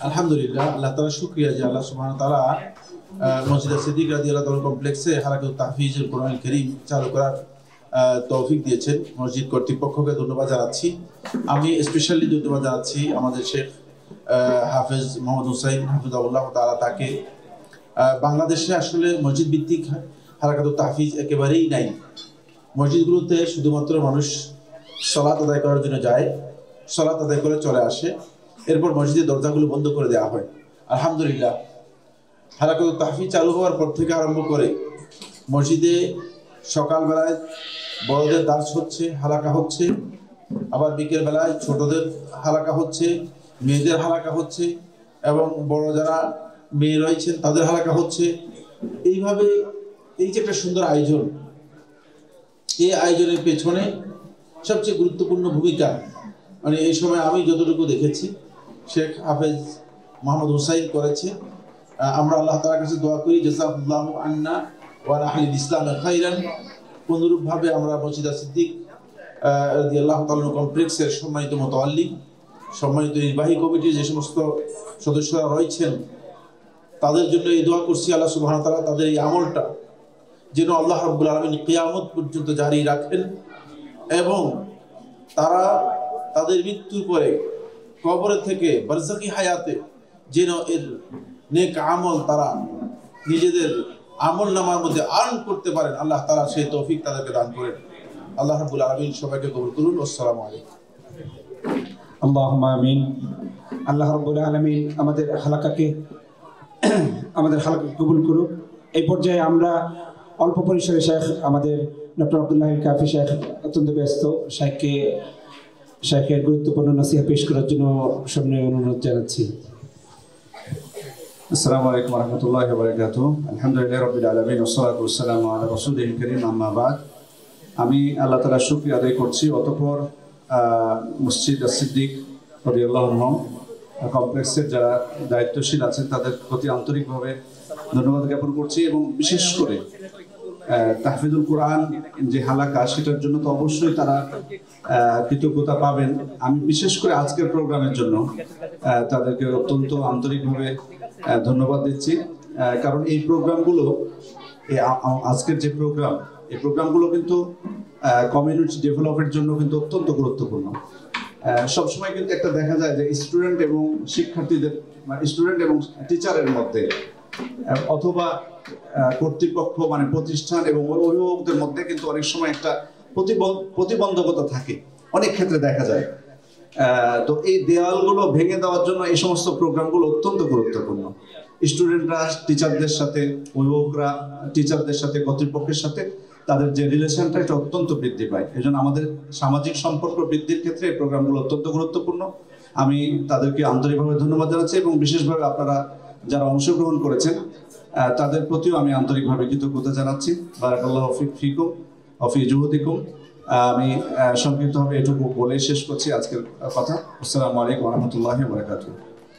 আলহামদুলিল্লাহ, আল্লাহ তাআলা শুকরিয়া যে আল্লাহ সুবহানাহু ওয়া তাআলা মসজিদ সিদ্দিক রাদিয়াল্লাহু তাআলা কমপ্লেক্সে হালাকাতুত তাহফিজুল কোরআনুল কারীম চালু করার তৌফিক দিয়েছেন। মসজিদ কর্তৃপক্ষকে ধন্যবাদ জানাচ্ছি। আমি স্পেশালি ধন্যবাদ জানাচ্ছি আমাদের শেখ হাফেজ মোহাম্মদ হুসাইন হাফিজাহুল্লাহ তাআলা। তাকে বাংলাদেশে আসলে মসজিদ ভিত্তিক হালাকাতুত তাহফিজ একেবারেই নাই। মসজিদগুলোতে শুধুমাত্র মানুষ সালাত আদায় করার জন্য যায়, সালাত আদায় করে চলে আসে, এরপর মসজিদের দরজাগুলো বন্ধ করে দেওয়া হয়। আলহামদুলিল্লাহ, হালাকাতুত তাহফিজ চালু হওয়ার পর থেকে আরম্ভ করে মসজিদে সকালবেলায় বড়দের দার্স হচ্ছে, হালাকা হচ্ছে, আবার বিকেলবেলায় ছোটদের হালাকা হচ্ছে, মেয়েদের হালাকা হচ্ছে, এবং বড় যারা মেয়ে রয়েছেন তাদের হালাকা হচ্ছে। এইভাবে এই যে একটা সুন্দর আয়োজন, এই আয়োজনের পেছনে সবচেয়ে গুরুত্বপূর্ণ ভূমিকা মানে এই সময় আমি যতটুকু দেখেছি শেখ হাফেজ মোহাম্মদ হুসাইন করেছে। আমরা আল্লাহ তাআলার কাছে দোয়া করি জাযাকুল্লাহু আন্না ওয়া আহলিল ইসলাম খাইরান। অনুরূপভাবে আমরা মসজিদ সিদ্দিক রাদিয়াল্লাহু তাআলা কমপ্লেক্সের সম্মানিত মুতাআল্লিম, সম্মানিত নির্বাহী কমিটির যে সমস্ত সদস্যরা রয়েছেন তাদের জন্য এই দোয়া করছি আল্লাহ সুবহানাহু ওয়া তাআলা তাদের এই আমলটা যেন আল্লাহ রাব্বুল আলামিন কিয়ামত পর্যন্ত জারি রাখেন, এবং তারা তাদের মৃত্যুর পরে কবরে থেকে বারজাকি হায়াতে যেন এর নেক আমল তারা নিজেদের আমল নামার মধ্যে আর্ন করতে পারেন। আল্লাহ তাআলা সেই তৌফিক তাদেরকে দান করেন। আল্লাহ রাব্বুল আলামিন সবাইকে কবুল করুন। আসসালামু আলাইকুম। আল্লাহুম্মা আমিন। আল্লাহ রাব্বুল আলামিন আমাদের হালাকাকে কবুল করুক। এই পর্যায়ে আমরা অল্প পরিসরে শেখ আমাদের ডক্টর আব্দুল্লাহ কাফি শেখ অত্যন্ত ব্যস্ত, শেখের গুরুত্বপূর্ণ নসিহা পেশ করার জন্য সামনে অনুরোধ জানাচ্ছি। আসসালামু আলাইকুম ওয়া রাহমাতুল্লাহি ওয়া বারাকাতুহু। আলহামদুলিল্লাহি রাব্বিল আলামিন ওয়া সলাতু ওয়া সালামু আলা রাসূলিল কারীম, আম্মা বাদ। আমি আল্লাহ তাআলার শুকরিয়া আদায় করছি। অতঃপর মসজিদ সিদ্দিক রাদিয়াল্লাহু আনহু কমপ্লেক্সের যারা দায়িত্বশীল আছেন তাদের প্রতি আন্তরিকভাবে ধন্যবাদ জ্ঞাপন করছি, এবং বিশেষ করে তাহফিজুল কোরআন যে হালাকা সেটার জন্য তো অবশ্যই তারা কৃতজ্ঞতা পাবেন। আমি বিশেষ করে আজকের প্রোগ্রামের জন্য তাদেরকে অত্যন্ত আন্তরিকভাবে ধন্যবাদ দিচ্ছি, কারণ এই প্রোগ্রামগুলো আজকের যে এই প্রোগ্রামগুলো কিন্তু কমিউনিটি ডেভেলপের জন্য কিন্তু অত্যন্ত গুরুত্বপূর্ণ। সবসময় কিন্তু একটা দেখা যায় যে স্টুডেন্ট এবং শিক্ষার্থীদের, স্টুডেন্ট এবং টিচারের মধ্যে অথবা কর্তৃপক্ষ মানে প্রতিষ্ঠান এবং অভিভাবকদের মধ্যে কিন্তু অনেক সময় একটা প্রতিবন্ধকতা থাকে, অনেক ক্ষেত্রে দেখা যায়। তো এই দেয়ালগুলো ভেঙে দেওয়ার জন্য এই সমস্ত প্রোগ্রামগুলো অত্যন্ত গুরুত্বপূর্ণ। স্টুডেন্টরা টিচারদের সাথে, অভিভাবকরা টিচারদের সাথে, কর্তৃপক্ষের সাথে তাদের যে রিলেশনটা এটা অত্যন্ত বৃদ্ধি পায়। এই জন্য আমাদের সামাজিক সম্পর্ক বৃদ্ধির ক্ষেত্রে এই প্রোগ্রামগুলো অত্যন্ত গুরুত্বপূর্ণ। আমি তাদেরকে আন্তরিকভাবে ধন্যবাদ জানাচ্ছি, এবং বিশেষভাবে আপনারা যারা অংশগ্রহণ করেছেন তাদের প্রতিও আমি আন্তরিকভাবে কৃতজ্ঞতা জানাচ্ছি। বারাকাল্লাহু ফিকুম ওয়া ফি জুহুদিকুম। আমি সংক্ষিপ্তভাবে এটুকু বলে শেষ করছি আজকের কথা। আসসালামু আলাইকুম ওয়া রাহমাতুল্লাহি ওয়া বারাকাতুহু।